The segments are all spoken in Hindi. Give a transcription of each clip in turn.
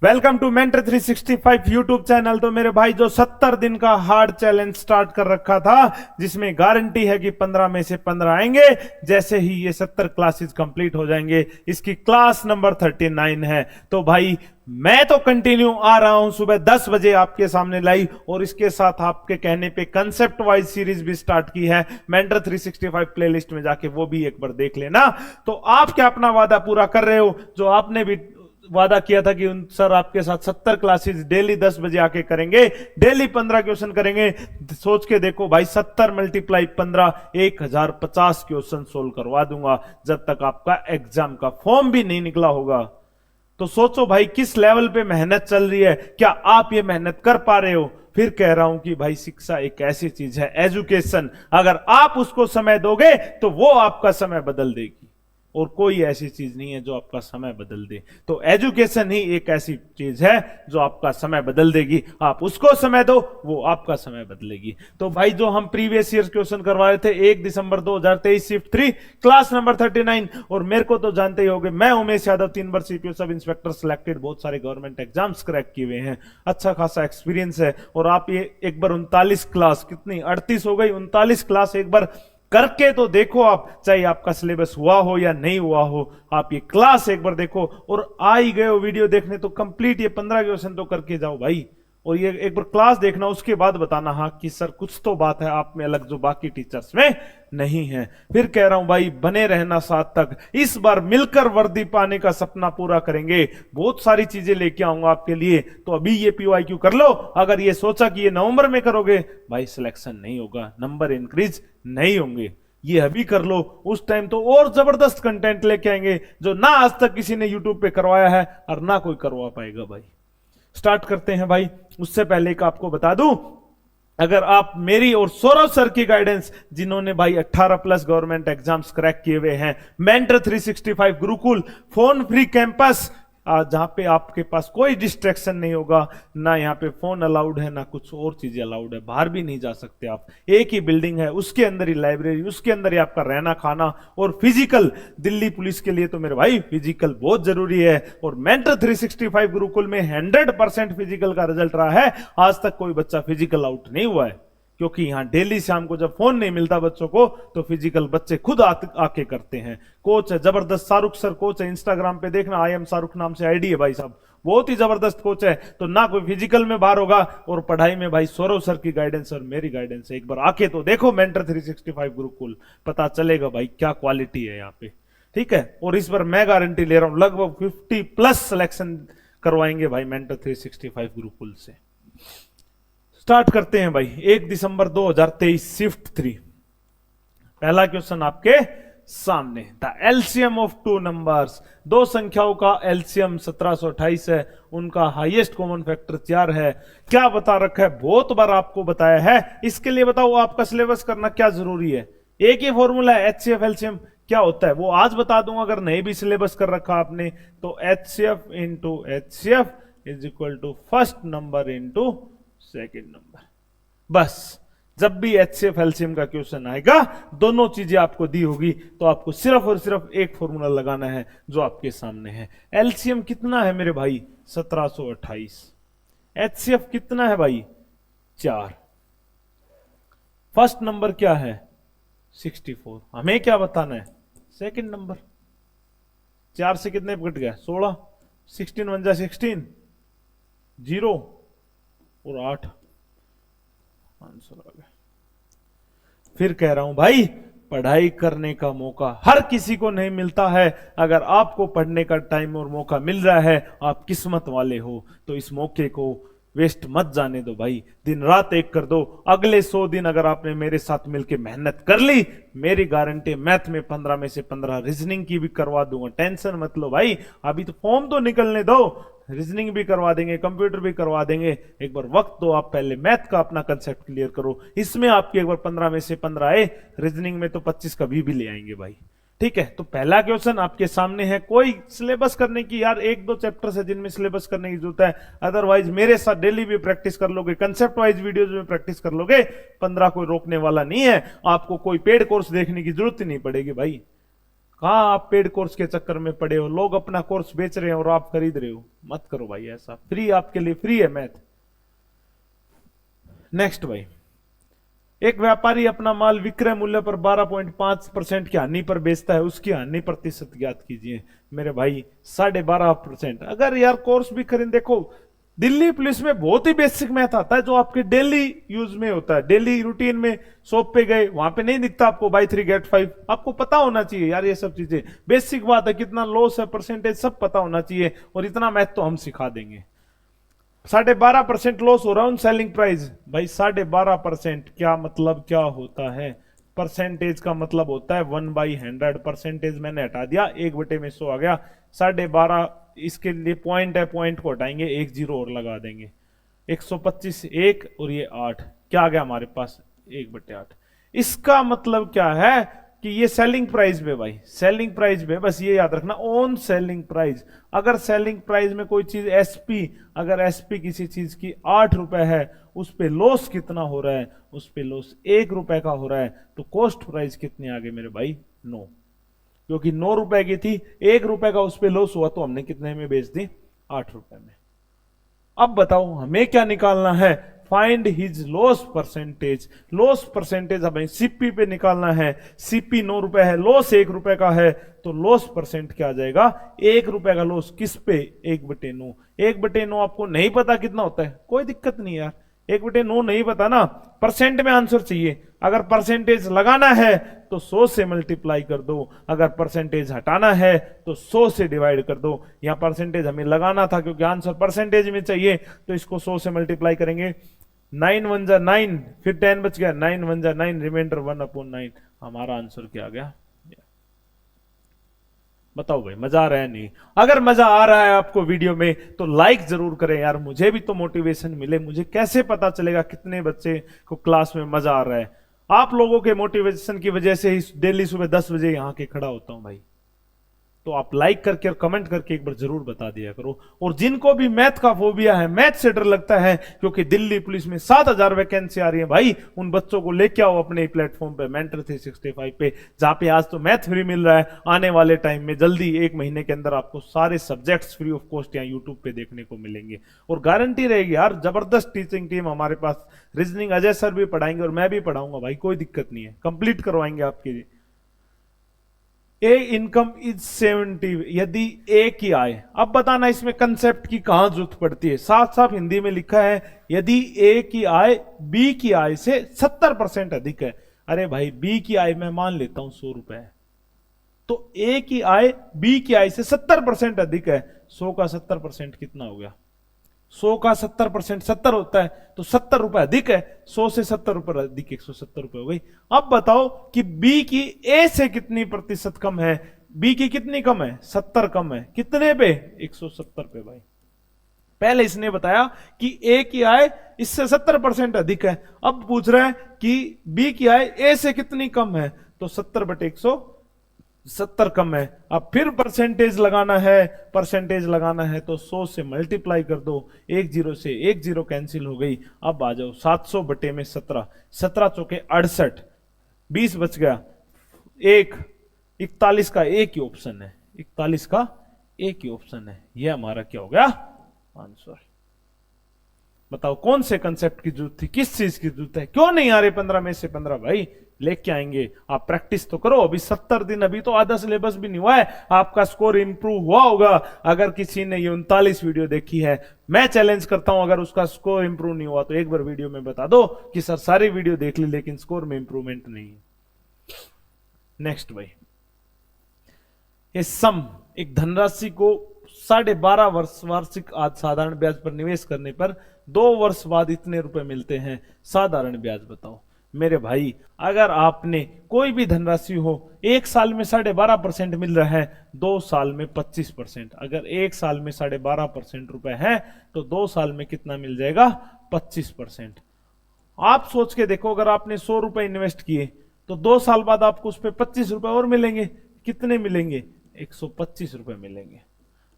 Welcome to mentor 365 YouTube channel. तो मेरे भाई जो 70 दिन का हार्ड चैलेंज स्टार्ट कर रखा था, जिसमें गारंटी है कि 15 में से 15 आएंगे जैसे ही ये 70 क्लासेस कंप्लीट हो जाएंगे। इसकी क्लास नंबर 39 है। तो भाई मैं तो कंटिन्यू आ रहा हूं सुबह 10 बजे आपके सामने लाइव, और इसके साथ आपके कहने पे कंसेप्ट वाइज सीरीज भी स्टार्ट की है। मेंटर 365 प्लेलिस्ट में जाके वो भी एक बार देख लेना। तो आप क्या अपना वादा पूरा कर रहे हो? जो आपने भी वादा किया था कि सर आपके साथ 70 क्लासेस डेली 10 बजे आके करेंगे, डेली 15 क्वेश्चन करेंगे। सोच के देखो भाई, 70 मल्टीप्लाई 15 1050 क्वेश्चन सोल्व करवा दूंगा जब तक आपका एग्जाम का फॉर्म भी नहीं निकला होगा। तो सोचो भाई किस लेवल पे मेहनत चल रही है, क्या आप ये मेहनत कर पा रहे हो? फिर कह रहा हूं कि भाई शिक्षा एक ऐसी चीज है, एजुकेशन, अगर आप उसको समय दोगे तो वो आपका समय बदल देगी, और कोई ऐसी चीज नहीं है जो आपका समय बदल दे। तो एजुकेशन ही एक ऐसी चीज है जो आपका समय बदल देगी। आप उसको समय दो, वो आपका समय बदलेगी। तो भाई जो हम प्रीवियस ईयर क्वेश्चन करवा रहे थे 1 दिसंबर 2023 शिफ्ट 3 क्लास नंबर 39, और मेरे को तो जानते ही होंगे, मैं उमेश यादव 3 बार सीपीओ सब इंस्पेक्टर सिलेक्टेड, बहुत सारे गवर्नमेंट एग्जाम्स क्रैक किए हुए हैं, अच्छा खासा एक्सपीरियंस है। और आप ये एक बार 39 क्लास, कितनी 38 हो गई, 39 क्लास एक बार करके तो देखो आप, चाहे आपका सिलेबस हुआ हो या नहीं हुआ हो, आप ये क्लास एक बार देखो। और आ ही गए हो वीडियो देखने तो कंप्लीट ये 15 क्वेश्चन तो करके जाओ भाई, और ये एक बार क्लास देखना, उसके बाद बताना हाँ कि सर कुछ तो बात है आप में अलग जो बाकी टीचर्स में नहीं है। फिर कह रहा हूं भाई बने रहना साथ तक, इस बार मिलकर वर्दी पाने का सपना पूरा करेंगे। बहुत सारी चीजें लेके आऊंगा आपके लिए, तो अभी ये पीवाईक्यू कर लो। अगर ये सोचा कि ये नवंबर में करोगे, भाई सिलेक्शन नहीं होगा, नंबर इंक्रीज नहीं होंगे। ये अभी कर लो, उस टाइम तो और जबरदस्त कंटेंट लेके आएंगे जो ना आज तक किसी ने यूट्यूब पे करवाया है और ना कोई करवा पाएगा। भाई स्टार्ट करते हैं भाई। उससे पहले एक आपको बता दूं, अगर आप मेरी और सौरभ सर की गाइडेंस, जिन्होंने भाई 18 प्लस गवर्नमेंट एग्जाम्स क्रैक किए हुए हैं, mentor 365 Gurukul phone free campus, जहां पे आपके पास कोई डिस्ट्रैक्शन नहीं होगा, ना यहाँ पे फोन अलाउड है ना कुछ और चीजें अलाउड है, बाहर भी नहीं जा सकते आप, एक ही बिल्डिंग है, उसके अंदर ही लाइब्रेरी, उसके अंदर ही आपका रहना खाना, और फिजिकल, दिल्ली पुलिस के लिए तो मेरे भाई फिजिकल बहुत जरूरी है। और मेंटर 365 गुरुकुल में 100% फिजिकल का रिजल्ट रहा है, आज तक कोई बच्चा फिजिकल आउट नहीं हुआ है, क्योंकि यहां डेली शाम को जब फोन नहीं मिलता बच्चों को, तो फिजिकल बच्चे खुद आके करते हैं। कोच है जबरदस्त, शाहरुख सर कोच है, इंस्टाग्राम पे देखना, आई एम शाहरुख नाम से आईडी है भाई साहब, बहुत ही जबरदस्त कोच है। तो ना कोई फिजिकल में बाहर होगा, और पढ़ाई में भाई सौरभ सर की गाइडेंस और मेरी गाइडेंस है। एक बार आके तो देखो मेंटर 365 गुरुकुल, पता चलेगा भाई क्या क्वालिटी है यहाँ पे, ठीक है। और इस बार मैं गारंटी ले रहा हूं लगभग 50+ सिलेक्शन करवाएंगे भाई मेंटर 365 गुरुकुल से। स्टार्ट करते हैं भाई। 1 दिसंबर 2023 शिफ्ट 3, पहला क्वेश्चन आपके सामने। The LCM of two numbers, दो संख्याओं का एलसीएम 1728 है, उनका हाईएस्ट कॉमन फैक्टर 4 है। क्या बता रखा है? बहुत बार आपको बताया है। इसके लिए बताओ आपका सिलेबस करना क्या जरूरी है। एक ही फॉर्मूला है एचसीएफ एलसीएम, क्या होता है वो आज बता दूंगा। अगर नहीं भी सिलेबस कर रखा आपने तो HCF into HCF is equal to first number into second number. बस जब भी एचसीएफ एलसीएम का क्वेश्चन आएगा, दोनों चीजें आपको दी होगी, तो आपको सिर्फ और सिर्फ एक फॉर्मूला लगाना है जो आपके सामने है। एलसीएम कितना है मेरे भाई? 1728। एचसीएफ कितना है भाई? 4। फर्स्ट नंबर क्या है? 64। हमें क्या बताना है? Second number. 4 से कितने घट गया? 16। 16 1 जा 16, 0 और 8, आंसर आ गया। फिर कह रहा हूं भाई, पढ़ाई करने का मौका हर किसी को नहीं मिलता है। अगर आपको पढ़ने का टाइम और मौका मिल रहा है, आप किस्मत वाले हो, तो इस मौके को वेस्ट मत जाने दो भाई। दिन रात एक कर दो। अगले 100 दिन अगर आपने मेरे साथ मिलकर मेहनत कर ली, मेरी गारंटी मैथ में 15 में से 15, रीजनिंग की भी करवा दूंगा, टेंशन मत लो भाई। अभी तो फॉर्म तो निकलने दो, रीजनिंग भी करवा देंगे, कंप्यूटर भी करवा देंगे। एक बार वक्त दो, आप पहले मैथ का अपना कंसेप्ट क्लियर करो, इसमें आपके एक बार 15 में से 15 आए, रीजनिंग में तो 25 कभी भी ले आएंगे भाई, ठीक है। तो पहला क्वेश्चन आपके सामने है। कोई सिलेबस करने की यार 1-2 चैप्टर्स है जिनमें सिलेबस करने की जरूरत है, अदरवाइज मेरे साथ डेली भी प्रैक्टिस कर लोगे, कंसेप्ट वाइज वीडियोज में प्रैक्टिस कर लोगे, 15 कोई रोकने वाला नहीं है। आपको कोई पेड कोर्स देखने की जरूरत ही नहीं पड़ेगी भाई। कहाँ आप पेड कोर्स के चक्कर में पड़े हो, लोग अपना कोर्स बेच रहे हैं और आप खरीद रहे हो। मत करो भाई ऐसा, फ्री आपके लिए फ्री है मैथ। नेक्स्ट भाई, एक व्यापारी अपना माल विक्रय मूल्य पर 12.5% की हानि पर बेचता है, उसकी हानि प्रतिशत ज्ञात कीजिए। मेरे भाई 12.5%। अगर यार कोर्स भी खरीद, देखो दिल्ली पुलिस में बहुत ही बेसिक मैथ आता है जो आपके डेली यूज में होता है, डेली रूटीन में। शॉप पे गए, वहां पे नहीं दिखता आपको बाई 3 गेट 5, आपको पता होना चाहिए यार, ये सब चीजें बेसिक बात है। कितना लॉस है, परसेंटेज सब पता होना चाहिए, और इतना मैथ तो हम सिखा देंगे। 12.5% लॉस हो रहा है सेलिंग प्राइस। भाई 12.5% क्या मतलब क्या होता है? परसेंटेज का मतलब होता है 1/100। परसेंटेज मैंने हटा दिया, 1/100 आ गया। 12.5 इसके लिए पॉइंट है, पॉइंट को हटाएंगे, 1 जीरो और लगा देंगे। 125 1 और ये 8, क्या आ गया हमारे पास? 1/8। इसका मतलब क्या है कि ये सेलिंग प्राइस पे, भाई सेलिंग प्राइस पे, बस ये याद रखना, ऑन सेलिंग प्राइस। अगर सेलिंग प्राइस में कोई चीज एसपी, अगर एसपी किसी चीज की 8 रुपए है, उस पे लॉस कितना हो रहा है? उस पे लॉस 1 रुपए का हो रहा है। तो कॉस्ट प्राइस कितनी आ गई मेरे भाई? 9, क्योंकि 9 रुपए की थी, 1 रुपए का उस पे लॉस हुआ, तो हमने कितने में बेच दी? 8 रुपए में। अब बताओ हमें क्या निकालना है? Find his loss percentage. Loss percentage हमें सीपी पे निकालना है। सीपी 9 रुपए है, लॉस 1 रुपए का है, तो लॉस परसेंट क्या आ जाएगा? 1 रुपए का लॉस किस पे? 1/9। 1/9 आपको नहीं पता कितना होता है, कोई दिक्कत नहीं यार, 1/9 नहीं पता ना, परसेंट में आंसर चाहिए। अगर परसेंटेज लगाना है तो 100 से मल्टीप्लाई कर दो, अगर परसेंटेज हटाना है तो 100 से डिवाइड कर दो। यहां परसेंटेज हमें लगाना था क्योंकि आंसर परसेंटेज में चाहिए, तो इसको 100 से मल्टीप्लाई करेंगे। 9 1 जा 9, फिर 10 बच गया, 9 1 जा 9, रिमाइंडर 1/9। हमारा आंसर क्या आ गया? बताओ भाई, मजा आ रहा है नहीं? अगर मजा आ रहा है आपको वीडियो में तो लाइक जरूर करें यार, मुझे भी तो मोटिवेशन मिले। मुझे कैसे पता चलेगा कितने बच्चे को क्लास में मजा आ रहा है? आप लोगों के मोटिवेशन की वजह से ही डेली सुबह 10 बजे यहां के खड़ा होता हूं भाई। तो आप लाइक करके और कमेंट करके एक बार जरूर बता दिया करो। और जिनको भी मैथ का फोबिया है, मैथ से डर लगता है, क्योंकि दिल्ली पुलिस में 7,000 वैकेंसी आ रही है भाई, उन बच्चों को लेके आओ अपने प्लेटफॉर्म पे, मेंटर 365 पे, जहां पे आज तो मैथ फ्री मिल रहा है। आने वाले टाइम में जल्दी 1 महीने के अंदर आपको सारे सब्जेक्ट्स फ्री ऑफ कॉस्ट यहाँ यूट्यूब पे देखने को मिलेंगे। और गारंटी रहेगी यार, जबरदस्त टीचिंग टीम हमारे पास। रीजनिंग अजय सर भी पढ़ाएंगे और मैं भी पढ़ाऊंगा भाई, कोई दिक्कत नहीं है, कंप्लीट करवाएंगे आपके लिए। ए इनकम इज 70, यदि ए की आय। अब बताना इसमें कंसेप्ट की कहां जरूरत पड़ती है। साफ साफ हिंदी में लिखा है, यदि ए की आय बी की आय से 70% अधिक है। अरे भाई, बी की आय मैं मान लेता हूं 100 रुपए है, तो ए की आय बी की आय से 70% अधिक है। 100 का 70% कितना हो गया? 100 का 70% 70 होता है, तो 70 रुपए अधिक है। 100 से 70 रुपए अधिक 170 रुपए हो गई। अब बताओ कि बी की ए से कितनी प्रतिशत कम है? बी की कितनी कम है? 70 कम है। कितने पे? 170 पे भाई। पहले इसने बताया कि ए की आय इससे 70% अधिक है, अब पूछ रहा है कि बी की आय ए से कितनी कम है, तो 70/170 कम है। अब फिर परसेंटेज लगाना है, परसेंटेज लगाना है तो 100 से मल्टीप्लाई कर दो, 1 जीरो से 1 जीरो कैंसिल हो गई। अब आ जाओ 700/17, 17 चौके 68, 20 बच गया, 1 41 का एक ही ऑप्शन है, 41 का एक ही ऑप्शन है। ये हमारा क्या हो गया? आंसर। बताओ कौन से कंसेप्ट की जरूरत थी, किस चीज की जरूरत है? क्यों नहीं आ रहे 15 में से 15? भाई लेके आएंगे, आप प्रैक्टिस तो करो। अभी 70 दिन, अभी तो आधा सिलेबस भी नहीं हुआ है, आपका स्कोर इंप्रूव हुआ होगा। अगर किसी ने ये 39 वीडियो देखी है, मैं चैलेंज करता हूं, अगर उसका स्कोर इंप्रूव नहीं हुआ तो एक बार वीडियो में बता दो कि सर सारी वीडियो देख ली लेकिन स्कोर में इंप्रूवमेंट नहीं है। नेक्स्ट भाई, ये सम, एक धनराशि को 12.5 वर्ष वार्षिक आज साधारण ब्याज पर निवेश करने पर 2 वर्ष बाद इतने रुपए मिलते हैं, साधारण ब्याज बताओ। मेरे भाई, अगर आपने कोई भी धनराशि हो, 1 साल में 12.5% मिल रहा है, 2 साल में 25%। अगर 1 साल में 12.5% रुपए है तो 2 साल में कितना मिल जाएगा? 25%। आप सोच के देखो, अगर आपने 100 रुपए इन्वेस्ट किए तो 2 साल बाद आपको उस पर 25 रुपए और मिलेंगे। कितने मिलेंगे? 125 रुपए मिलेंगे।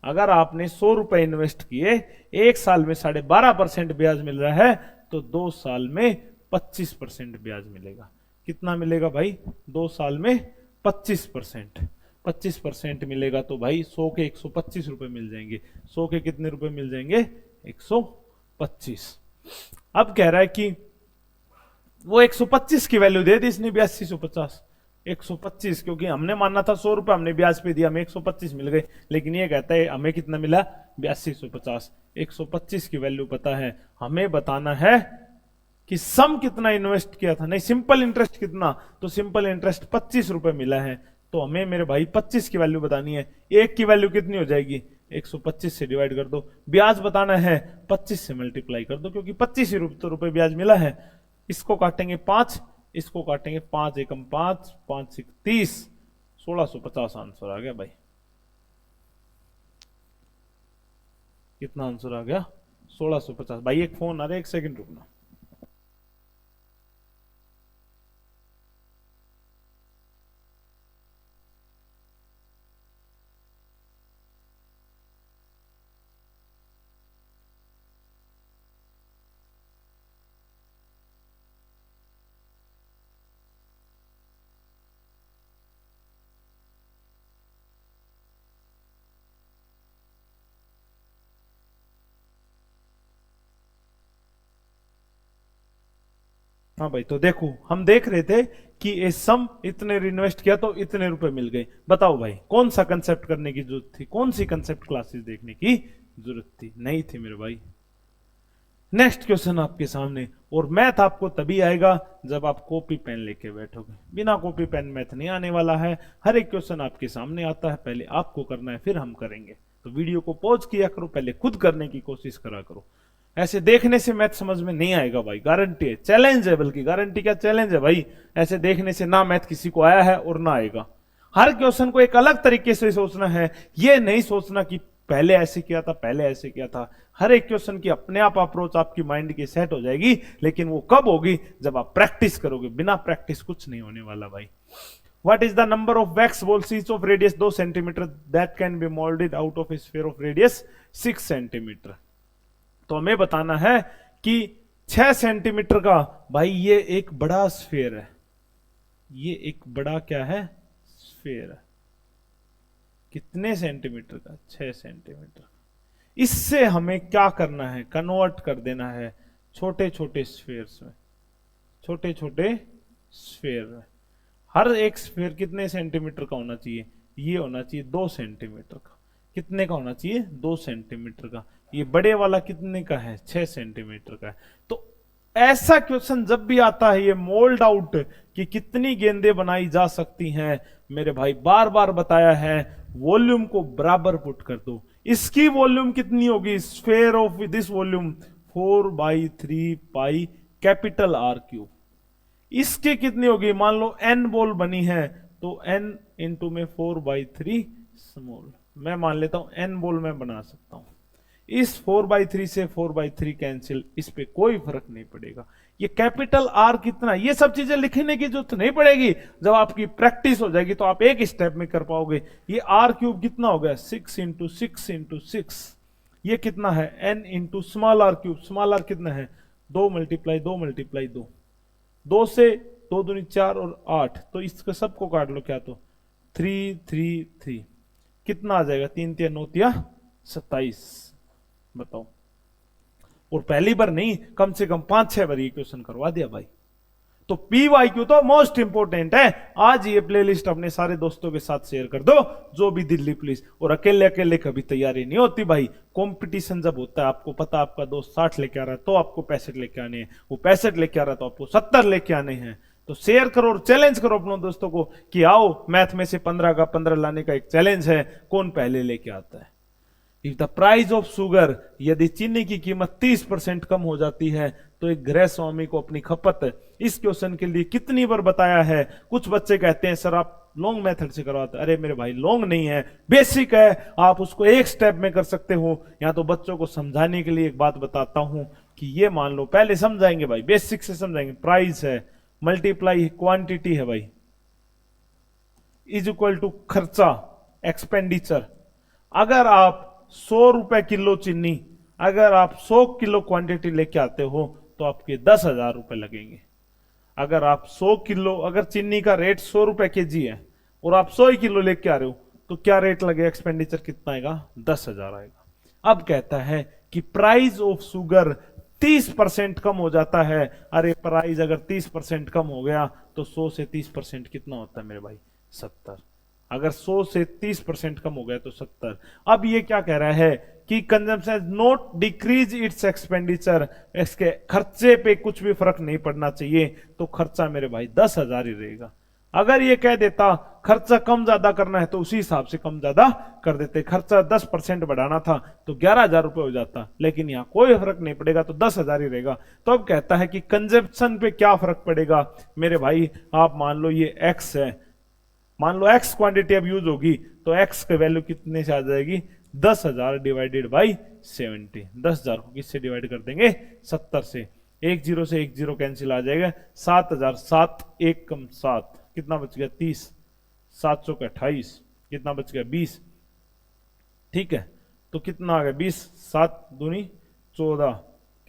अगर आपने 100 रुपए इन्वेस्ट किए, 1 साल में 12.5% ब्याज मिल रहा है, तो 2 साल में 25% ब्याज मिलेगा। कितना मिलेगा भाई? 2 साल में 25%। 25% मिलेगा तो भाई 100 के 125 रुपए मिल जाएंगे। 100 के कितने रुपए मिल जाएंगे? 125। अब कह रहा है कि वो 125 की वैल्यू दे दी इसने 8250। 125 क्योंकि हमने माना था 100 रुपए, हमने ब्याज पे दिया, हमें 125 मिल गए। लेकिन ये कहता है हमें कितना मिला? 8250। 125 की वैल्यू पता है, हमें बताना है कि सम कितना इन्वेस्ट किया था, नहीं सिंपल इंटरेस्ट कितना, तो सिंपल इंटरेस्ट 25 रुपए मिला है। तो हमें मेरे भाई 25 की वैल्यू बतानी है। एक की वैल्यू कितनी हो जाएगी? 125 से डिवाइड कर दो। ब्याज बताना है, 25 से मल्टीप्लाई कर दो, क्योंकि 25 ही रुपए ब्याज मिला है। इसको काटेंगे 5, इसको काटेंगे 5 एकम 5, 5 30, 1650 आंसर आ गया भाई। कितना आंसर आ गया? 1650। भाई एक फोन आ रहा है, एक सेकंड रुकना। हाँ भाई, तो देखो हम देख रहे थे कि ये सम इतने इन्वेस्ट किया तो इतने रुपए मिल गए। बताओ भाई कौन सा कंसेप्ट करने की जरूरत थी? कौन सी कंसेप्ट क्लासेस देखने की जरूरत थी? नहीं थी मेरे भाई। नेक्स्ट क्वेश्चन आपके सामने, और मैथ आपको तभी आएगा जब आप कॉपी पेन लेके बैठोगे। बिना कॉपी पेन मैथ नहीं आने वाला है। हर एक क्वेश्चन आपके सामने आता है, पहले आपको करना है फिर हम करेंगे। तो वीडियो को पॉज किया करो, पहले खुद करने की कोशिश करा करो। ऐसे देखने से मैथ समझ में नहीं आएगा भाई, गारंटी है। चैलेंज है, बल्कि गारंटी क्या, चैलेंज है भाई। ऐसे देखने से ना मैथ किसी को आया है और ना आएगा। हर क्वेश्चन को एक अलग तरीके से सोचना है। ये नहीं सोचना कि पहले ऐसे किया था, पहले ऐसे किया था। हर एक क्वेश्चन की अपने आप अप्रोच आपकी माइंड की सेट हो जाएगी, लेकिन वो कब होगी? जब आप प्रैक्टिस करोगे। बिना प्रैक्टिस कुछ नहीं होने वाला भाई। What is the number of wax balls each of radius 2 cm that can be molded out of a sphere of radius 6 cm? तो हमें बताना है कि 6 सेंटीमीटर का, भाई ये एक बड़ा स्फीयर है। ये एक बड़ा क्या है? स्फीयर है। कितने सेंटीमीटर का? 6 सेंटीमीटर। इससे हमें क्या करना है? कन्वर्ट कर देना है छोटे छोटे स्फीयर्स में। छोटे छोटे स्फीयर में हर एक स्फीयर कितने सेंटीमीटर का होना चाहिए? ये होना चाहिए 2 सेंटीमीटर का। कितने का होना चाहिए? 2 सेंटीमीटर का। ये बड़े वाला कितने का है? 6 सेंटीमीटर का है। तो ऐसा क्वेश्चन जब भी आता है, ये मोल्ड आउट कि कितनी गेंदें बनाई जा सकती हैं, मेरे भाई बार बार बताया है, वॉल्यूम को बराबर पुट कर दो। इसकी वॉल्यूम कितनी होगी? Sphere of this volume 4/3 pi capital R cube. इसके कितनी होगी? मान लो n बॉल बनी है, तो n इंटू में 4/3 स्मॉल। मैं मान लेता हूं n बॉल मैं बना सकता हूं। इस 4/3 से 4/3 कैंसिल, इस पे कोई फर्क नहीं पड़ेगा। ये कैपिटल आर कितना, ये सब चीजें लिखने की जरूरत नहीं पड़ेगी। जब आपकी प्रैक्टिस हो जाएगी तो आप एक स्टेप में कर पाओगे। ये आर क्यूब कितना हो गया? 6 इंटू 6 इंटू 6। ये कितना है? n into small r cube. Small r कितना है? 2 मल्टीप्लाई 2 मल्टीप्लाई 2। 2 से 2 दूनी 4 और 8, तो इसको सबको काट लो। क्या? तो 3 3 3 कितना आ जाएगा? 3 3 9 3 27। बताओ। और पहली बार नहीं, कम से कम 5-6 बार ये क्वेश्चन करवा दिया भाई। तो PYQ तो मोस्ट इंपोर्टेंट है। आज ये प्लेलिस्ट अपने सारे दोस्तों के साथ शेयर कर दो, जो भी दिल्ली पुलिस। और अकेले अकेले कभी तैयारी नहीं होती भाई। कंपटीशन जब होता है, आपको पता आपका दोस्त 60 लेके आ रहा है तो आपको 65 लेके आने हैं, वो 65 लेके आ रहा है तो आपको 70 लेके आने हैं। तो शेयर करो और चैलेंज करो अपने दोस्तों को कि आओ मैथ में से 15 का 15 लाने का एक चैलेंज है, कौन पहले लेके आता है। If the price of sugar, यदि चीनी की कीमत 30% कम हो जाती है तो एक गृह स्वामी को अपनी खपत इस क्वेश्चन के लिए कितनी बार बताया है। कुछ बच्चे कहते हैं सर आप लॉन्ग मेथड से करवाते। अरे मेरे भाई लॉन्ग नहीं है, बेसिक है, आप उसको एक स्टेप में कर सकते हो। या तो बच्चों को समझाने के लिए एक बात बताता हूं कि ये मान लो, पहले समझाएंगे भाई, बेसिक से समझाएंगे। प्राइस है, मल्टीप्लाई क्वांटिटी है भाई, इज इक्वल टू खर्चा, एक्सपेंडिचर। अगर आप 100 रुपए किलो चीनी, अगर आप 100 किलो क्वांटिटी लेके आते हो तो आपके 10,000 रुपए लगेंगे। अगर आप 100 किलो, अगर चीनी का रेट 100 रुपए केजी है और आप 100 किलो लेके आ रहे हो, तो क्या रेट लगेगा, एक्सपेंडिचर कितना आएगा, 10,000 आएगा। अब कहता है कि प्राइस ऑफ शुगर 30% कम हो जाता है। अरे प्राइस अगर 30% कम हो गया तो 100 से 30% कितना होता है मेरे भाई, 70। अगर 100 से 30% कम हो गया तो 70। अब ये क्या कह रहा है कि consumption note decrease its expenditure, इसके खर्चे पे कुछ भी फर्क नहीं पड़ना चाहिए, तो खर्चा मेरे भाई 10,000 ही रहेगा। अगर ये कह देता खर्चा कम ज्यादा करना है तो उसी हिसाब से कम ज्यादा कर देते, खर्चा 10% बढ़ाना था तो 11,000 रुपए हो जाता, लेकिन यहां कोई फर्क नहीं पड़ेगा तो 10,000 ही रहेगा। तो अब कहता है कि कंजप्शन पे क्या फर्क पड़ेगा मेरे भाई, आप मान लो ये एक्स है, मान लो एक्स क्वांटिटी अब यूज होगी तो एक्स की वैल्यू कितने से आ जाएगी, 10,000 डिवाइडेड बाई 70। 10,000 को किससे डिवाइड कर देंगे, 70 से, एक जीरो से एक जीरो कैंसिल आ जाएगा, 7,000, 7 एक कम 7, कितना बच गया 30, 700 का 28, कितना बच गया 20, ठीक है, तो कितना आ गया 20, 7 दूनी 14,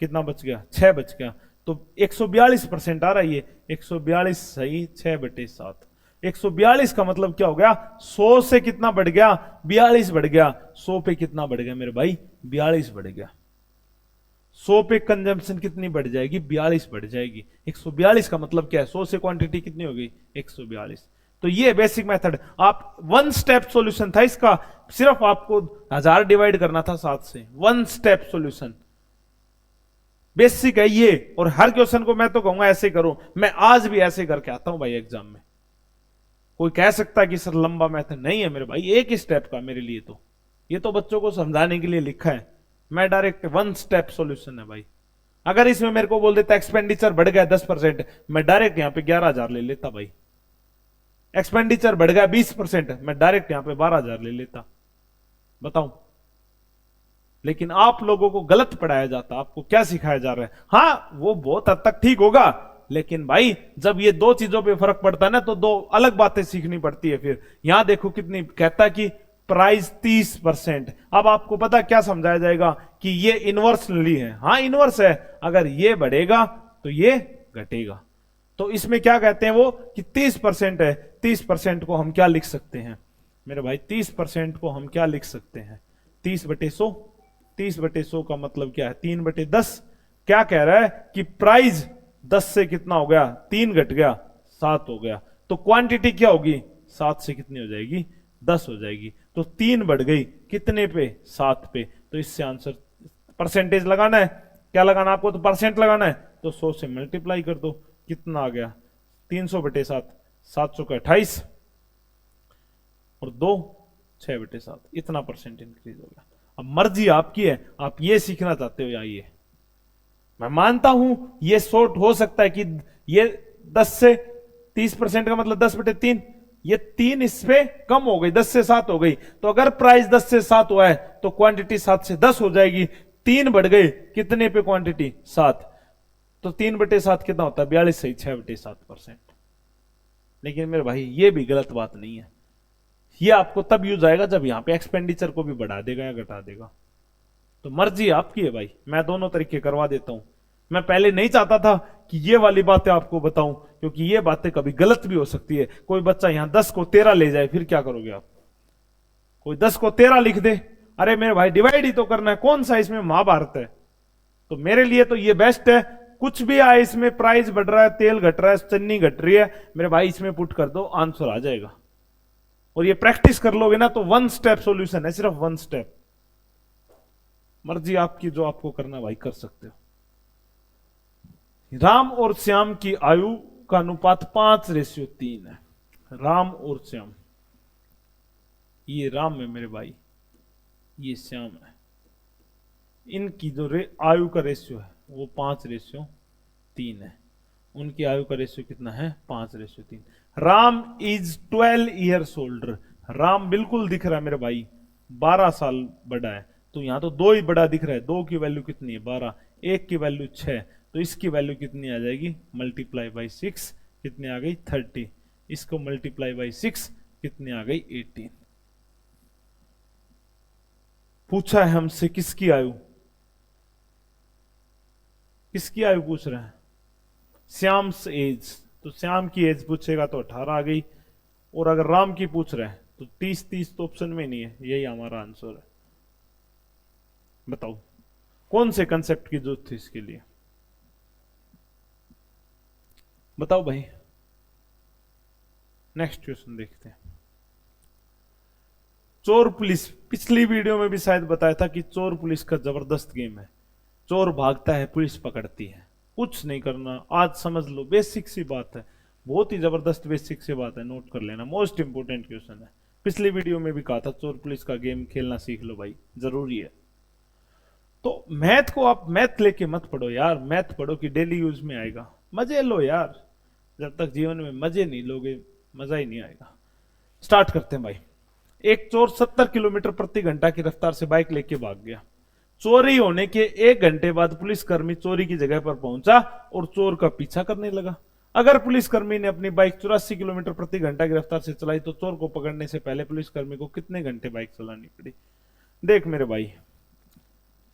कितना बच गया 6 बच गया, तो 142% आ रहा है ये, 142 सही 6/7। 142 का मतलब क्या हो गया, 100 से कितना बढ़ गया, 42 बढ़ गया, 100 पे कितना बढ़ गया मेरे भाई, 42 बढ़ गया। 100 पे कंजम्पशन कितनी बढ़ जाएगी, 42 बढ़ जाएगी। 142 का मतलब क्या है, 100 से क्वांटिटी कितनी हो गई, 142। तो ये बेसिक मेथड, आप वन स्टेप सॉल्यूशन था इसका, सिर्फ आपको 1000 डिवाइड करना था 7 से, वन स्टेप सॉल्यूशन बेसिक है ये। और हर क्वेश्चन को मैं तो कहूंगा ऐसे करो, मैं आज भी ऐसे करके आता हूं भाई एग्जाम में। कोई कह सकता है कि सर लंबा मेथड, नहीं है मेरे भाई, एक ही स्टेप का मेरे लिए, तो ये तो बच्चों को समझाने के लिए लिखा है, मैं डायरेक्ट वन स्टेप सॉल्यूशन है भाई। अगर इसमें मेरे को बोल देता एक्सपेंडिचर बढ़ गया 10%, मैं डायरेक्ट यहां पे 11,000 ले लेता भाई। एक्सपेंडिचर बढ़ गया 20%, मैं डायरेक्ट यहां पे 12,000 ले लेता, बताऊं। लेकिन आप लोगों को गलत पढ़ाया जाता, आपको क्या सिखाया जा रहा है, हां वो बहुत हद तक ठीक होगा, लेकिन भाई जब ये दो चीजों पे फर्क पड़ता है ना तो दो अलग बातें सीखनी पड़ती है। फिर यहां देखो कितनी कहता कि प्राइस 30%, अब आपको पता क्या समझाया जाएगा कि ये इनवर्सली है, हाँ इनवर्स है, अगर ये बढ़ेगा तो ये घटेगा। तो इसमें क्या कहते हैं वो कि 30% है, 30% को हम क्या लिख सकते हैं मेरे भाई, 30% को हम क्या लिख सकते हैं, 30/100। 30/100 का मतलब क्या है, 3/10। क्या कह रहा है कि प्राइस 10 से कितना हो गया, 3 घट गया 7 हो गया, तो क्वांटिटी क्या होगी, 7 से कितनी हो जाएगी, 10 हो जाएगी। तो 3 बढ़ गई कितने पे, 7 पे। तो इससे आंसर परसेंटेज लगाना है, क्या लगाना आपको, तो परसेंट लगाना है, तो 100 से मल्टीप्लाई कर दो, कितना आ गया 300/7, 700 का 28 और 2 6/7, इतना परसेंट इंक्रीज हो गया। अब मर्जी आपकी है, आप ये सीखना चाहते हो या ये। मैं मानता हूं ये शॉर्ट हो सकता है कि ये 10 से 30% का मतलब 10/3, ये 3 इस पे कम हो गई, 10 से 7 हो गई। तो अगर प्राइस 10 से 7 हुआ है तो क्वांटिटी 7 से 10 हो जाएगी, 3 बढ़ गए कितने पे, क्वांटिटी 7, तो 3/7 कितना होता है, 42 सही 6/7%। लेकिन मेरे भाई ये भी गलत बात नहीं है, ये आपको तब यूज आएगा जब यहां पे एक्सपेंडिचर को भी बढ़ा देगा या घटा देगा। तो मर्जी आपकी है भाई, मैं दोनों तरीके करवा देता हूं। मैं पहले नहीं चाहता था कि ये वाली बातें आपको बताऊं, क्योंकि ये बातें कभी गलत भी हो सकती है। कोई बच्चा यहां 10 को 13 ले जाए, फिर क्या करोगे आप, कोई 10 को 13 लिख दे, अरे मेरे भाई डिवाइड ही तो करना है, कौन सा इसमें महाभारत है। तो मेरे लिए तो ये बेस्ट है, कुछ भी आए इसमें, प्राइस बढ़ रहा है, तेल घट रहा है, चन्नी घट रही है, मेरे भाई इसमें पुट कर दो, आंसर आ जाएगा। और ये प्रैक्टिस कर लोगे ना तो वन स्टेप सॉल्यूशन है, सिर्फ वन स्टेप। मर्जी आपकी, जो आपको करना भाई कर सकते हो। राम और श्याम की आयु का अनुपात 5:3 है। राम और श्याम, ये राम है मेरे भाई, ये श्याम है, इनकी जो आयु का रेशियो है वो 5:3 है। उनकी आयु का रेशियो कितना है, 5:3। Ram is 12 years older, Ram बिल्कुल दिख रहा है मेरे भाई 12 साल बड़ा है, तो यहां तो 2 ही बड़ा दिख रहा है, 2 की वैल्यू कितनी है 12, 1 की वैल्यू 6, तो इसकी वैल्यू कितनी आ जाएगी, मल्टीप्लाई बाई 6 कितनी आ गई 30, इसको मल्टीप्लाई बाई 6 कितनी आ गई 18। पूछा है हमसे किसकी आयु, किसकी आयु पूछ रहे हैं, श्याम्स एज, तो श्याम की एज पूछेगा तो 18 आ गई, और अगर राम की पूछ रहे हैं तो 30-30 तो ऑप्शन में नहीं है, यही हमारा आंसर है। बताओ कौन से कंसेप्ट की जरूरत थी इसके लिए, बताओ भाई। नेक्स्ट क्वेश्चन देखते हैं। चोर पुलिस, पिछली वीडियो में भी शायद बताया था कि चोर पुलिस का जबरदस्त गेम है। चोर भागता है, पुलिस पकड़ती है, कुछ नहीं करना, आज समझ लो, बेसिक सी बात है, बहुत ही जबरदस्त बेसिक सी बात है, नोट कर लेना, मोस्ट इंपोर्टेंट क्वेश्चन है। पिछली वीडियो में भी कहा था चोर पुलिस का गेम खेलना सीख लो भाई, जरूरी है। तो मैथ को आप मैथ लेके मत पढ़ो यार, मैथ पढ़ो कि डेली यूज में आएगा, मजे लो यार, जब तक जीवन में मजे नहीं लोगे मजा ही नहीं आएगा। स्टार्ट करते हैं भाई। एक चोर 70 किलोमीटर प्रति घंटा की रफ्तार से बाइक लेके भाग गया। चोरी होने के 1 घंटे बाद पुलिसकर्मी चोरी की जगह पर पहुंचा और चोर का पीछा करने लगा। अगर पुलिसकर्मी ने अपनी बाइक 84 किलोमीटर प्रति घंटा की रफ्तार से चलाई तो चोर को पकड़ने से पहले पुलिसकर्मी को कितने घंटे बाइक चलानी पड़ी? देख मेरे भाई,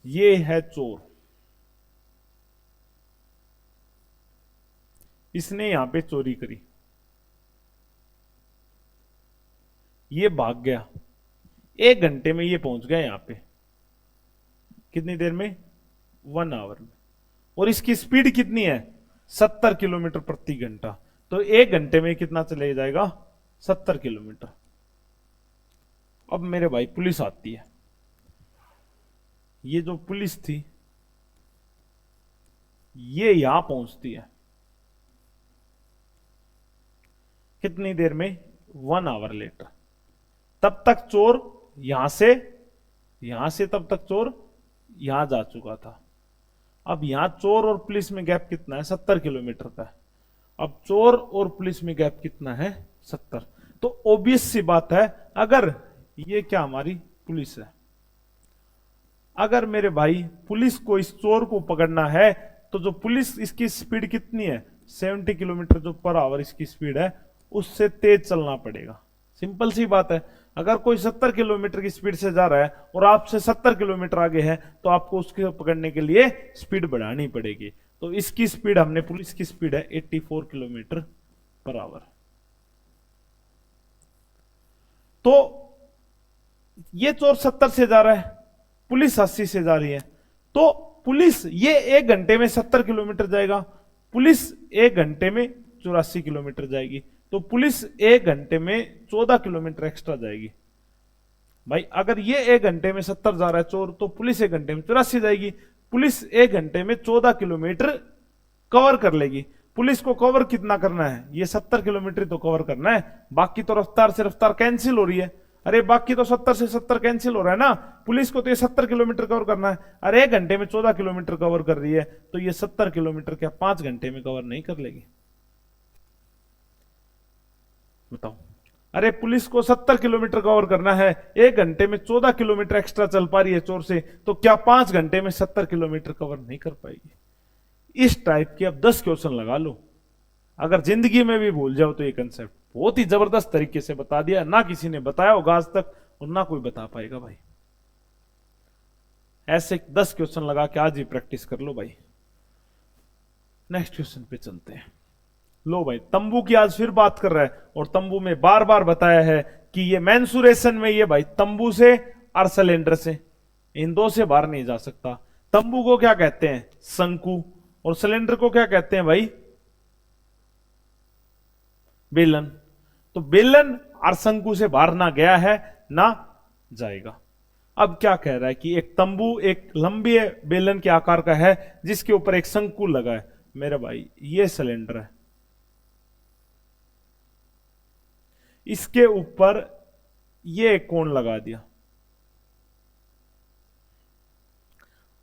ये है चोर, इसने यहां पे चोरी करी, ये भाग गया, 1 घंटे में ये पहुंच गया यहां पे, कितनी देर में? 1 आवर में। और इसकी स्पीड कितनी है? 70 किलोमीटर प्रति घंटा। तो 1 घंटे में कितना चले जाएगा? 70 किलोमीटर। अब मेरे भाई पुलिस आती है, ये जो पुलिस थी ये यहां पहुंचती है, कितनी देर में? 1 आवर लेटर। तब तक चोर यहां से तब तक चोर यहां जा चुका था। अब यहां चोर और पुलिस में गैप कितना है? 70 किलोमीटर का है। अब चोर और पुलिस में गैप कितना है? 70। तो ऑब्वियस सी बात है, अगर ये क्या हमारी पुलिस है, अगर मेरे भाई पुलिस को इस चोर को पकड़ना है तो जो पुलिस, इसकी स्पीड कितनी है? 70 किलोमीटर जो पर आवर इसकी स्पीड है, उससे तेज चलना पड़ेगा। सिंपल सी बात है, अगर कोई 70 किलोमीटर की स्पीड से जा रहा है और आपसे 70 किलोमीटर आगे है तो आपको उसके पकड़ने के लिए स्पीड बढ़ानी पड़ेगी। तो इसकी स्पीड, हमने पुलिस की स्पीड है 84 किलोमीटर पर आवर। तो ये चोर 70 से जा रहा है, पुलिस 80 से जा रही है, तो पुलिस ये 1 घंटे में 70 किलोमीटर जाएगा, पुलिस 1 घंटे में 84 किलोमीटर जाएगी। तो पुलिस 1 घंटे में 14 किलोमीटर एक्स्ट्रा जाएगी। भाई अगर ये 1 घंटे में 70 जा रहा है चोर, तो पुलिस 1 घंटे में 84 जाएगी। पुलिस 1 घंटे में 14 किलोमीटर कवर कर लेगी। पुलिस को कवर कितना करना है? ये 70 किलोमीटर तो कवर करना है, बाकी तो रफ्तार से रफ्तार कैंसिल हो रही है। अरे बाकी तो 70 से 70 कैंसिल हो रहा है ना, पुलिस को तो ये 70 किलोमीटर कवर करना है। अरे 1 घंटे में 14 किलोमीटर कवर कर रही है, तो ये 70 किलोमीटर क्या 5 घंटे में कवर नहीं कर लेगी? बताओ। अरे पुलिस को 70 किलोमीटर कवर करना है, 1 घंटे में 14 किलोमीटर एक्स्ट्रा चल पा रही है चोर से, तो क्या 5 घंटे में 70 किलोमीटर कवर नहीं कर पाएगी? इस टाइप के अब 10 क्वेश्चन लगा लो। अगर जिंदगी में भी भूल जाओ तो ये कंसेप्ट बहुत ही जबरदस्त तरीके से बता दिया, ना किसी ने बताया होगा आज तक और ना कोई बता पाएगा भाई। ऐसे 10 क्वेश्चन लगा के आज ही प्रैक्टिस कर लो भाई। नेक्स्ट क्वेश्चन पे चलते हैं। लो भाई, तंबू की आज फिर बात कर रहा है और तंबू में बार बार बताया है कि ये मेंसुरेशन में ये भाई तंबू से और सिलेंडर से, इन दो से बाहर नहीं जा सकता। तंबू को क्या कहते हैं? शंकु। और सिलेंडर को क्या कहते हैं भाई? बेलन। तो बेलन और शंकु से बाहर ना गया है ना जाएगा। अब क्या कह रहा है कि एक तंबू एक लंबी बेलन के आकार का है जिसके ऊपर एक शंकु लगा है। मेरे भाई ये सिलेंडर है, इसके ऊपर ये कोण लगा दिया।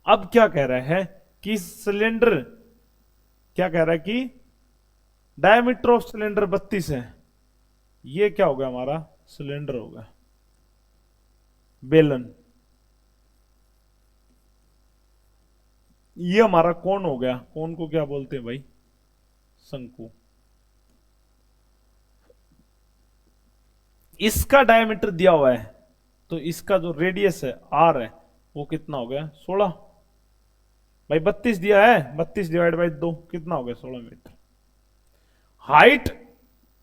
अब क्या कह रहा है कि सिलेंडर, क्या कह रहा है कि डायमीटर ऑफ सिलेंडर 32 है। ये क्या हो गया? हमारा सिलेंडर हो गया, बेलन। ये हमारा कोण हो गया, कोण को क्या बोलते हैं भाई? शंकु। इसका डायमीटर दिया हुआ है, तो इसका जो रेडियस है आर है वो कितना हो गया? 16। भाई 32 दिया है, 32 डिवाइड बाई 2 कितना हो गया? 16 मीटर। हाइट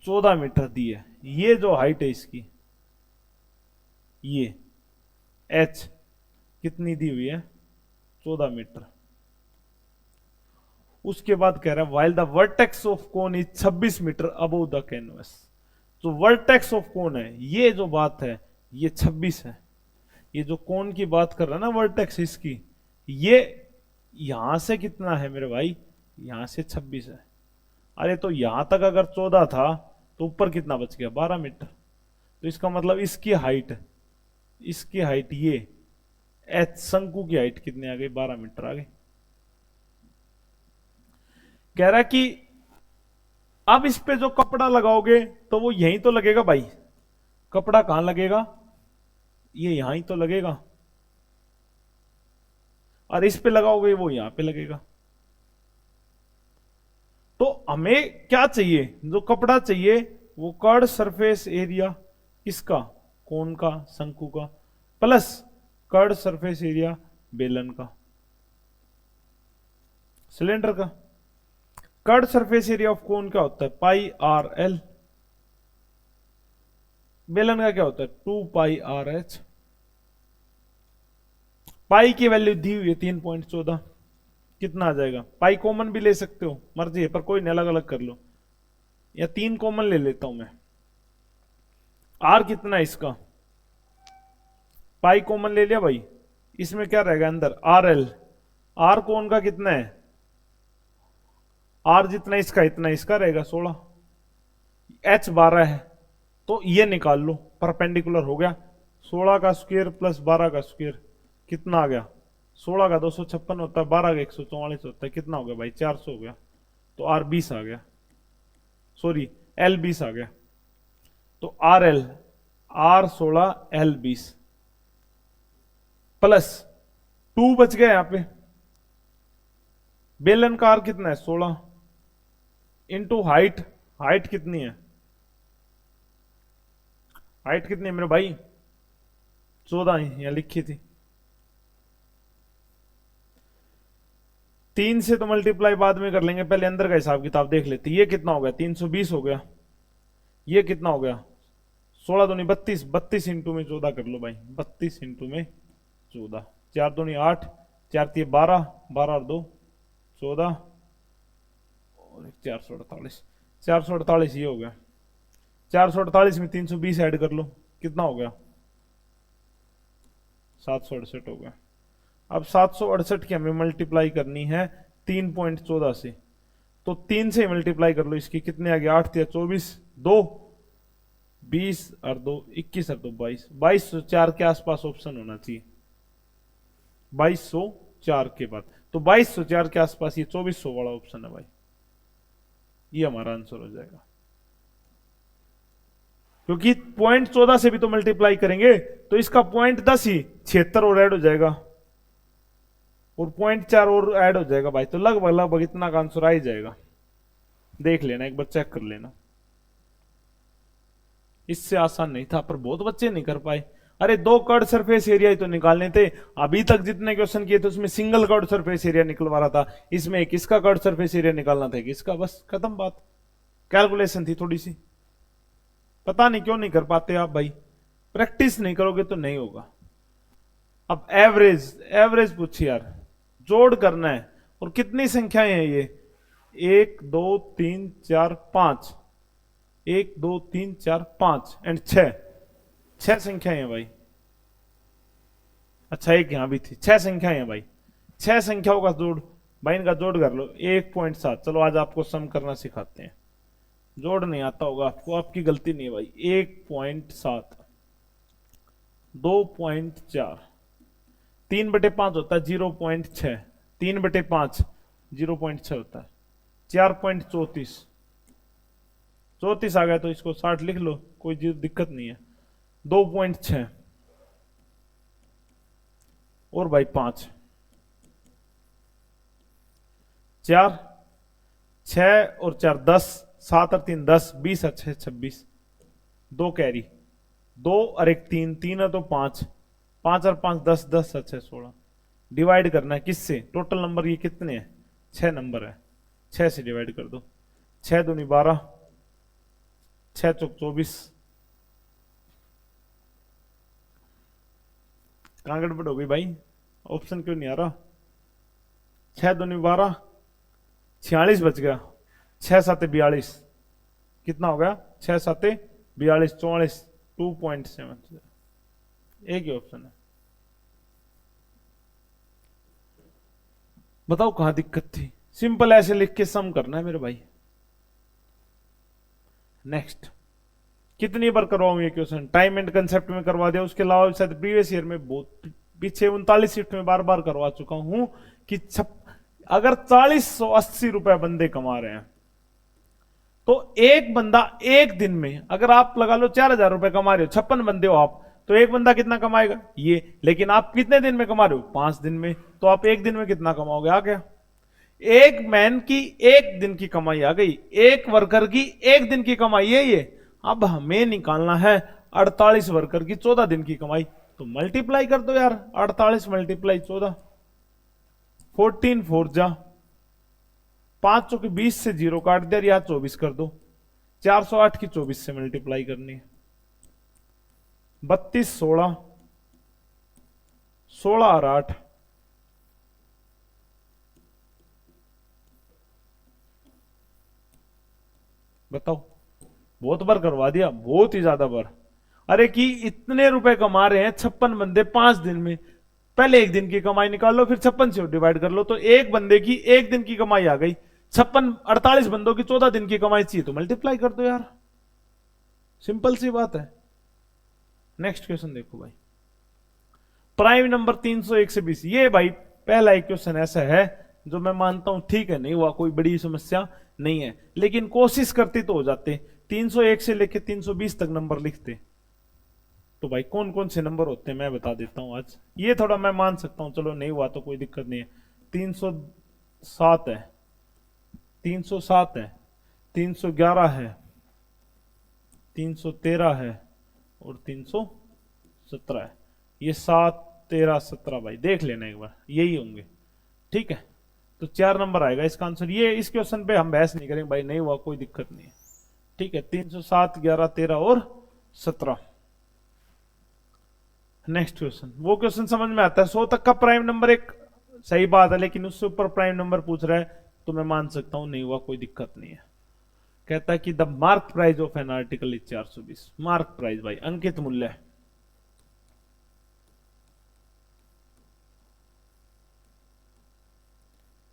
14 मीटर दी है, ये जो हाइट है इसकी, ये h कितनी दी हुई है, 14 मीटर। उसके बाद कह रहा है while the vertex of cone is 26 meter above the canvas. जो वर्टेक्स ऑफ कोन है, ये जो बात है ये 26 है। ये जो कोन की बात कर रहा है ना वर्टेक्स इसकी, ये यहां से कितना है मेरे भाई, यहां से 26 है। अरे तो यहां तक अगर 14 था तो ऊपर कितना बच गया, 12 मीटर। तो इसका मतलब इसकी हाइट ये एच शंकु की हाइट कितनी आ गई, 12 मीटर आ गई। कह रहा कि अब इस पे जो कपड़ा लगाओगे तो वो यहीं तो लगेगा भाई। कपड़ा कहां लगेगा, ये यहां ही तो लगेगा, और इस पे लगाओगे वो यहां पे लगेगा। तो हमें क्या चाहिए, जो कपड़ा चाहिए वो कर्ड सरफेस एरिया किसका, कोन का, शंकु का, प्लस कर्ड सरफेस एरिया बेलन का, सिलेंडर का। Curved surface area of cone क्या होता है, पाई आर एल। बेलन का क्या होता है, 2 पाई आर एच। पाई की वैल्यू दी हुई है 3.14, कितना आ जाएगा। पाई कॉमन भी ले सकते हो, मर्जी है, पर कोई नहीं, अलग अलग कर लो, या 3 कॉमन ले लेता हूं मैं। आर कितना है इसका, पाई कॉमन ले लिया भाई, इसमें क्या रहेगा अंदर, आर एल। आर कोन का कितना है, आर जितना इसका इतना इसका रहेगा 16। एच 12 है, तो ये निकाल लो, परपेंडिकुलर हो गया। 16 का स्क्वायर प्लस 12 का स्क्वायर कितना आ गया, 16 का 256 होता है, 12 का 144 होता है, कितना हो गया भाई, 400 हो गया। तो आर 20 आ गया, सॉरी एल 20 आ गया। तो R L, R 16 L 20 plus 2 बच गया यहां पे। बेलन का आर कितना है, 16 इंटू हाइट, हाइट कितनी है, हाइट कितनी है मेरे भाई, 14 ही यहां लिखी थी। 3 से तो मल्टीप्लाई बाद में कर लेंगे, पहले अंदर का हिसाब किताब देख लेते। ये कितना हो गया, 320 हो गया। ये कितना हो गया, 16 दूनी 32, 32 इंटू में 14 कर लो भाई, 32 इंटू में 14, 4 दूनी 8, 4 3 12, 12 और 2 14, और 448, 448 ये हो गया। 448 में 320 ऐड कर लो, कितना हो गया, 768 हो गया। अब 768 की हमें मल्टीप्लाई करनी है 3.14 से, तो 3 से मल्टीप्लाई कर लो इसकी, कितने आ गया, 8 या 24, 2 20 और 2 21 और 2 22, 2204 के आसपास ऑप्शन होना चाहिए, 2204 के बाद। तो 2204 के आसपास ये 2400 वाला ऑप्शन है भाई, ये हमारा आंसर हो जाएगा। क्योंकि 0.14 से भी तो मल्टीप्लाई करेंगे तो इसका 0.10 ही 76 और ऐड हो जाएगा, और 0.4 और ऐड हो जाएगा भाई, तो लगभग लगभग इतना का आंसर आ ही जाएगा। देख लेना, एक बार चेक कर लेना। इससे आसान नहीं था, पर बहुत बच्चे नहीं कर पाए। अरे 2 कर्ड सरफेस एरिया ही तो निकालने थे। अभी तक जितने क्वेश्चन किए थे उसमें सिंगल कर्ड सरफेस एरिया निकलवा रहा था, इसमें किसका कर्ड सरफेस एरिया निकालना था, किसका, बस खत्म बात। कैलकुलेशन थी थोड़ी सी, पता नहीं क्यों नहीं कर पाते आप भाई, प्रैक्टिस नहीं करोगे तो नहीं होगा। अब एवरेज, एवरेज पूछिए यार, जोड़ करना है, और कितनी संख्याएं हैं ये, 1 2 3 4 5, 1 2 3 4 5 एंड 6 संख्याएं हैं भाई। अच्छा एक यहां भी थी, 6 संख्याएं हैं भाई, 6 संख्याओं का जोड़ भाई, इनका जोड़ कर लो 1.7। चलो आज आपको सम करना सिखाते हैं, जोड़ नहीं आता होगा आपको, आपकी गलती नहीं है भाई। 1.7, 2.4, 3/5 होता है 0.6, 3/5 0.6 होता है, 4.34, 34 आ गया तो इसको 60 लिख लो, कोई दिक्कत नहीं है। 2.6 और भाई 5, 4, 6 और 4 10, 7 और 3 10, 20 और 6 26, 2 कैरी, 2 और 1 3, 3 और 2 5, 5 और 5 10, 10 और 6 16। डिवाइड करना है किससे, टोटल नंबर ये कितने हैं, 6 नंबर है, 6 से डिवाइड कर दो, 6 दूनी 12, 6 चौक 24, कहां गड़बड़ हो गई भाई, ऑप्शन क्यों नहीं आ रहा। 6 दूनी 12, 46 बच गया, 6 7 42, कितना हो गया 6 7 42 44, 2.7, एक ही ऑप्शन है। बताओ कहां दिक्कत थी, सिंपल ऐसे लिख के सम करना है मेरे भाई। नेक्स्ट, कितनी बार करवाऊं ये क्वेश्चन, टाइम एंड कंसेप्ट में करवा दिया, उसके अलावा शायद प्रीवियस ईयर में बहुत पीछे 39 शिफ्ट में बार बार करवा चुका हूं कि अगर 4080 रुपए बंदे कमा रहे हैं तो एक बंदा एक दिन में, अगर आप लगा लो 4000 रुपए कमा रहे हो, 56 बंदे हो आप, तो एक बंदा कितना कमाएगा ये, लेकिन आप कितने दिन में कमा रहे हो 5 दिन में, तो आप एक दिन में कितना कमाओगे, आ गया। एक मैन की एक दिन की कमाई आ गई, एक वर्कर की एक दिन की कमाई है ये। अब हमें निकालना है 48 वर्कर की 14 दिन की कमाई, तो मल्टीप्लाई कर दो यार, 48 मल्टीप्लाई 14, 14 4 जा 5 चौके 20 से 0 काट दिया, या 24 कर दो, 408 की 24 से मल्टीप्लाई करनी है, 32 16 16 और 8, बताओ, बहुत बार करवा दिया, बहुत ही ज्यादा बार। अरे कि इतने रुपए कमा रहे हैं 56 बंदे 5 दिन में, पहले एक दिन की कमाई निकाल लो, फिर 56 से डिवाइड कर लो, तो एक बंदे की एक दिन की कमाई आ गई, 56 48 बंदों की 14 दिन की कमाई चाहिए, तो मल्टीप्लाई कर दो यार, सिंपल सी बात है। नेक्स्ट क्वेश्चन देखो भाई, प्राइम नंबर 301 से 20, ये भाई पहला एक क्वेश्चन ऐसा है जो मैं मानता हूं ठीक है, नहीं हुआ कोई बड़ी समस्या नहीं है, लेकिन कोशिश करती तो हो जाते, 301 से लेके 320 तक नंबर लिखते। तो भाई कौन कौन से नंबर होते हैं मैं बता देता हूं आज, ये थोड़ा मैं मान सकता हूं, चलो नहीं हुआ तो कोई दिक्कत नहीं है। 307 है, 307 है, 311 है, 313 है और 317 है, ये 7 13 17 भाई देख लेना एक बार, यही होंगे, ठीक है। तो 4 नंबर आएगा इसका आंसर, ये इस क्वेश्चन पे हम बहस नहीं करेंगे भाई, नहीं हुआ कोई दिक्कत नहीं है, ठीक है। 307 11 13 और 17। नेक्स्ट क्वेश्चन, वो क्वेश्चन समझ में आता है, 100 तक का प्राइम नंबर एक सही बात है, लेकिन उससे ऊपर प्राइम नंबर पूछ रहा है तो मैं मान सकता हूं नहीं हुआ कोई दिक्कत नहीं है। कहता है कि the mark price of an article is 420, mark price भाई अंकित मूल्य,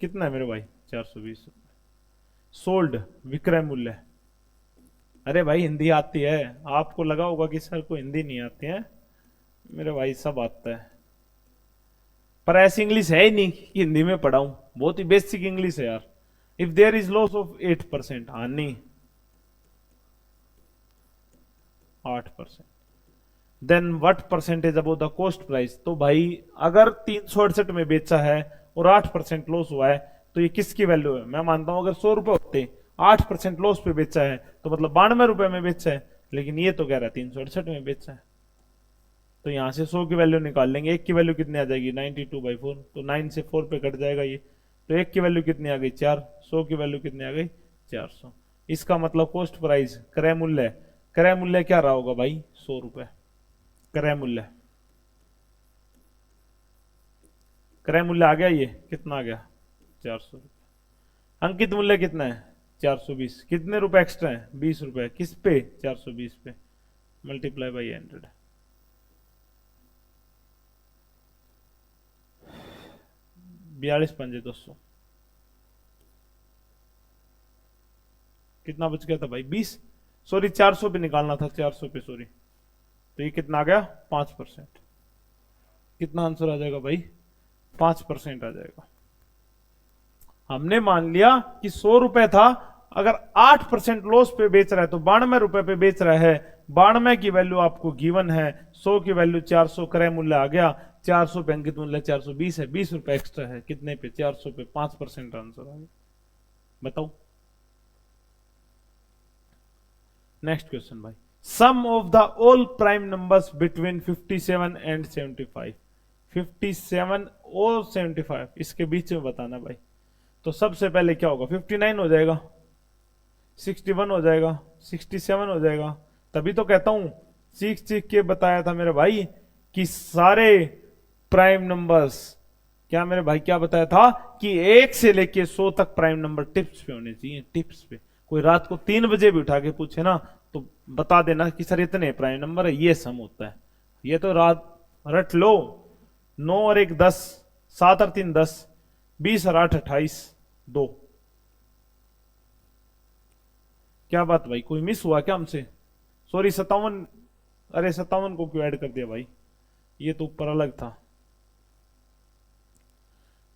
कितना है मेरे भाई 420 रुपए। सोल्ड विक्रय मूल्य, अरे भाई हिंदी आती है, आपको लगा होगा कि सर को हिंदी नहीं आती है, मेरे भाई सब आता है, पर ऐसी इंग्लिश है ही नहीं कि हिंदी में पढ़ाऊं, बहुत ही बेसिक इंग्लिश है यार। If there is loss of 8%, हानि 8%, then what percentage about the cost price, तो भाई अगर 368 में बेचा है और 8% लॉस हुआ है तो ये किसकी वैल्यू है, मैं मानता हूं अगर 100 रुपए होते 8% लॉस पे बेचा है तो मतलब 92 रुपए में बेचा है, लेकिन ये तो कह रहा है 368 में बेचा है, तो यहां से 100 की वैल्यू निकाल लेंगे, एक की वैल्यू कितनी आ जाएगी 92/4, तो 9 से 4 पे कट जाएगा ये, तो एक की वैल्यू कितनी आ गई 4, 100 की वैल्यू कितनी आ गई 400, इसका मतलब कॉस्ट प्राइस क्रय मूल्य, क्रय मूल्य क्या रहा होगा भाई 100 रुपए, क्रय मूल्य, क्रय मूल्य आ गया, ये कितना आ गया 400 रुपए, अंकित मूल्य कितना है 420, कितने रुपए एक्स्ट्रा है 20 रुपए, किस पे 420 पे, मल्टीप्लाई बाई 100, 42 पंजे 200, कितना बच गया था भाई 20, सॉरी 400 पे निकालना था, 400 पे सॉरी, तो ये कितना आ गया 5%, कितना आंसर आ जाएगा भाई 5% आ जाएगा। हमने मान लिया कि 100 रुपए था, अगर 8% लॉस पे बेच रहा है तो 92 रुपए पे बेच रहा है, 92 की वैल्यू आपको गिवन है, 100 की वैल्यू 400, क्रय मूल्य आ गया 400 पे, अंकित मूल्य 420 है, 20 रुपए एक्स्ट्रा है, कितने पे 400 पे, 5% आंसर आ गया। बताओ नेक्स्ट क्वेश्चन भाई, sum of the all prime numbers between 57 and 75, 57 और 75 इसके बीच में बताना भाई, तो सबसे पहले क्या होगा 59 हो जाएगा, 61 हो जाएगा, 67 हो जाएगा। तभी तो कहता हूं सीख सीख के बताया था मेरे भाई कि सारे प्राइम नंबर्स, क्या मेरे भाई क्या बताया था कि 1 से लेके 100 तक प्राइम नंबर टिप्स पे होने चाहिए, टिप्स पे। कोई रात को 3 बजे भी उठा के पूछे ना तो बता देना कि सर इतने प्राइम नंबर है, ये सम होता है। ये तो रात रट लो। 9 और 1 10, 7 और 3 10, 20 और 8 28, 2। क्या बात भाई, कोई मिस हुआ क्या हमसे? सॉरी 57, अरे 57 को क्यों ऐड कर दिया भाई, ये तो ऊपर अलग था।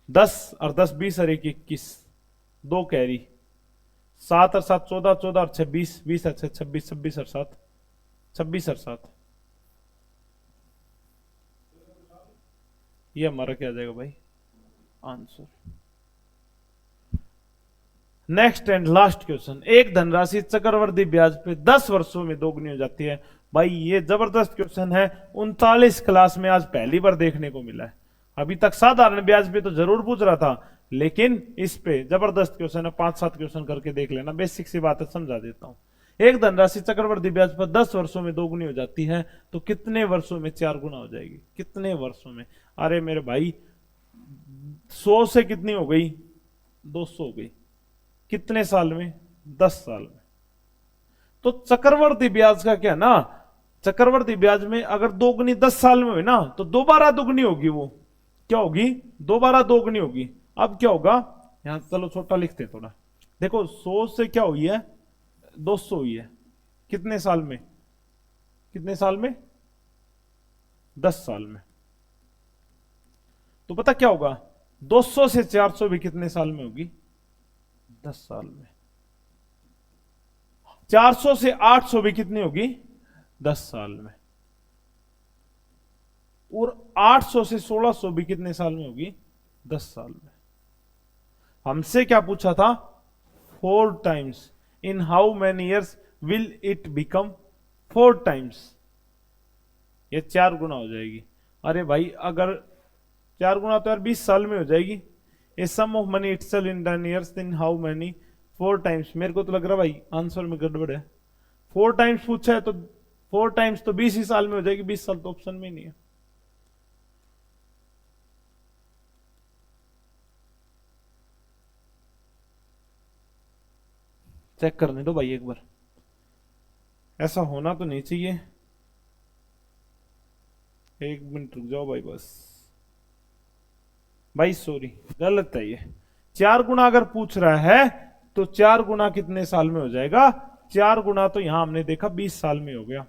10 और 10 20 और 1 21, 2 कैरी। 7 और 7 14, 14 और 6 20, 20 और 6 26, 26 और 7 26 और 7। ये हमारा क्या आ जाएगा भाई answer. Next and last question, एक धनराशि चक्रवृद्धि ब्याज पे 10 वर्षों में दोगुनी हो जाती है। भाई ये जबरदस्त क्वेश्चन है, 39 क्लास में आज पहली बार देखने को मिला है। अभी तक साधारण ब्याज पे तो जरूर पूछ रहा था, लेकिन इस पे जबरदस्त क्वेश्चन है। 5-7 क्वेश्चन करके देख लेना, बेसिक सी बात है, समझा देता हूं। एक धनराशि चक्रवृद्धि ब्याज पर 10 वर्षों में दोगुनी हो जाती है तो कितने वर्षों में 4 गुना हो जाएगी? कितने वर्षों में? अरे मेरे भाई 100 से कितनी हो गई? 200 हो गई। कितने साल में? 10 साल में। तो चक्रवर्ती ब्याज का क्या ना, चक्रवर्ती ब्याज में अगर दोगुनी 10 साल में हुई ना तो दोबारा दोगुनी होगी। वो क्या होगी? दोबारा दोगुनी होगी। अब क्या होगा, यहां चलो छोटा लिखते हैं थोड़ा। देखो 100 से क्या हुई है? 200 हुई है। कितने साल में? कितने साल में? 10 साल में। तो पता क्या होगा, 200 से 400 भी कितने साल में होगी? 10 साल में। 400 से 800 भी कितनी होगी? 10 साल में। और 800 से 1600 भी कितने साल में होगी? 10 साल में। हमसे क्या पूछा था? 4 times. In how many years will it become 4 times? ये 4 गुना हो जाएगी। अरे भाई अगर 4 गुना तो यार 20 साल में हो जाएगी। A sum of money itself in 10 years, in how many 4 times. मेरे को तो लग रहा भाई आंसर में गड़बड़ है। 4 टाइम्स पूछा है तो 4 टाइम्स तो 20 ही साल में हो जाएगी। 20 साल तो ऑप्शन में नहीं है। चेक करने दो भाई एक बार, ऐसा होना तो नहीं चाहिए। 1 मिनट रुक जाओ भाई बस। भाई सॉरी गलत है ये। 4 गुना अगर पूछ रहा है तो 4 गुना कितने साल में हो जाएगा? 4 गुना तो यहां हमने देखा 20 साल में हो गया।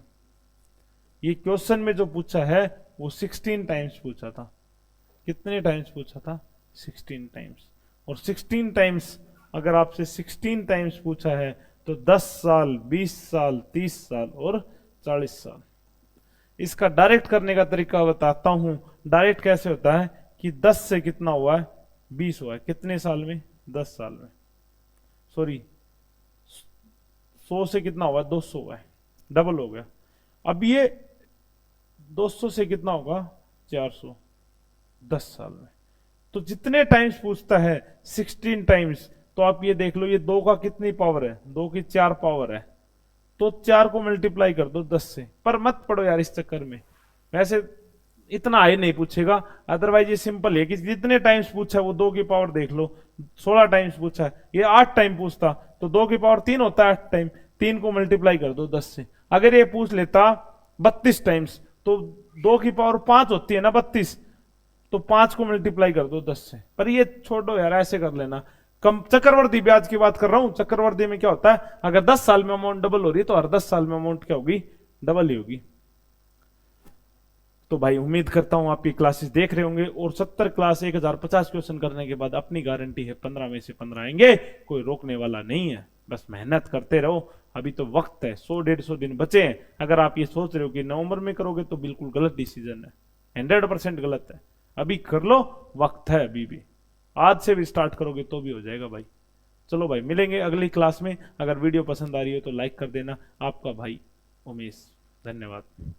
ये क्वेश्चन में जो पूछा है वो 16 टाइम्स पूछा था। कितने टाइम्स पूछा था? 16 टाइम्स। और 16 टाइम्स अगर आपसे 16 टाइम्स पूछा है तो 10 साल, 20 साल, 30 साल और 40 साल। इसका डायरेक्ट करने का तरीका बताता हूं। डायरेक्ट कैसे होता है कि 10 से कितना हुआ है? 20 हुआ है। कितने साल में? 10 साल में। सॉरी 100 से कितना हुआ है? 200 हुआ है, डबल हो गया। अब ये 200 से कितना होगा? 400, 10 साल में। तो जितने टाइम्स पूछता है 16 टाइम्स, तो आप ये देख लो ये 2 का कितनी पावर है? 2 की 4 पावर है। तो 4 को मल्टीप्लाई कर दो 10 से। पर मत पढ़ो यार इस चक्कर में, वैसे इतना हाई नहीं पूछेगा। अदरवाइज ये सिंपल है कि जितने टाइम्स पूछा है वो 2 की पावर देख लो। 16 टाइम्स पूछा है, ये 8 टाइम पूछता तो 2 की पावर 3 होता है 8 टाइम। 3 को मल्टीप्लाई कर दो 10 से। अगर ये पूछ लेता 32 टाइम्स तो 2 की पावर 5 होती है ना 32, तो 5 को मल्टीप्लाई कर दो 10 से। पर ये छोड़ो यार, ऐसे कर लेना। कम चक्रवर्ती ब्याज की बात कर रहा हूं। चक्रवर्ती में क्या होता है, अगर 10 साल में अमाउंट डबल हो रही है तो हर 10 साल में अमाउंट क्या होगी? डबल ही होगी। तो भाई उम्मीद करता हूं आप ये क्लासेस देख रहे होंगे। और 70 क्लास 1050 क्वेश्चन करने के बाद अपनी गारंटी है 15 में से 15 आएंगे। कोई रोकने वाला नहीं है, बस मेहनत करते रहो। अभी तो वक्त है, 100-150 दिन बचे हैं। अगर आप ये सोच रहे हो कि नवंबर में करोगे तो बिल्कुल गलत डिसीजन है, 100% गलत है। अभी कर लो, वक्त है अभी भी। आज से भी स्टार्ट करोगे तो भी हो जाएगा भाई। चलो भाई मिलेंगे अगली क्लास में। अगर वीडियो पसंद आ रही हो तो लाइक कर देना। आपका भाई उमेश, धन्यवाद।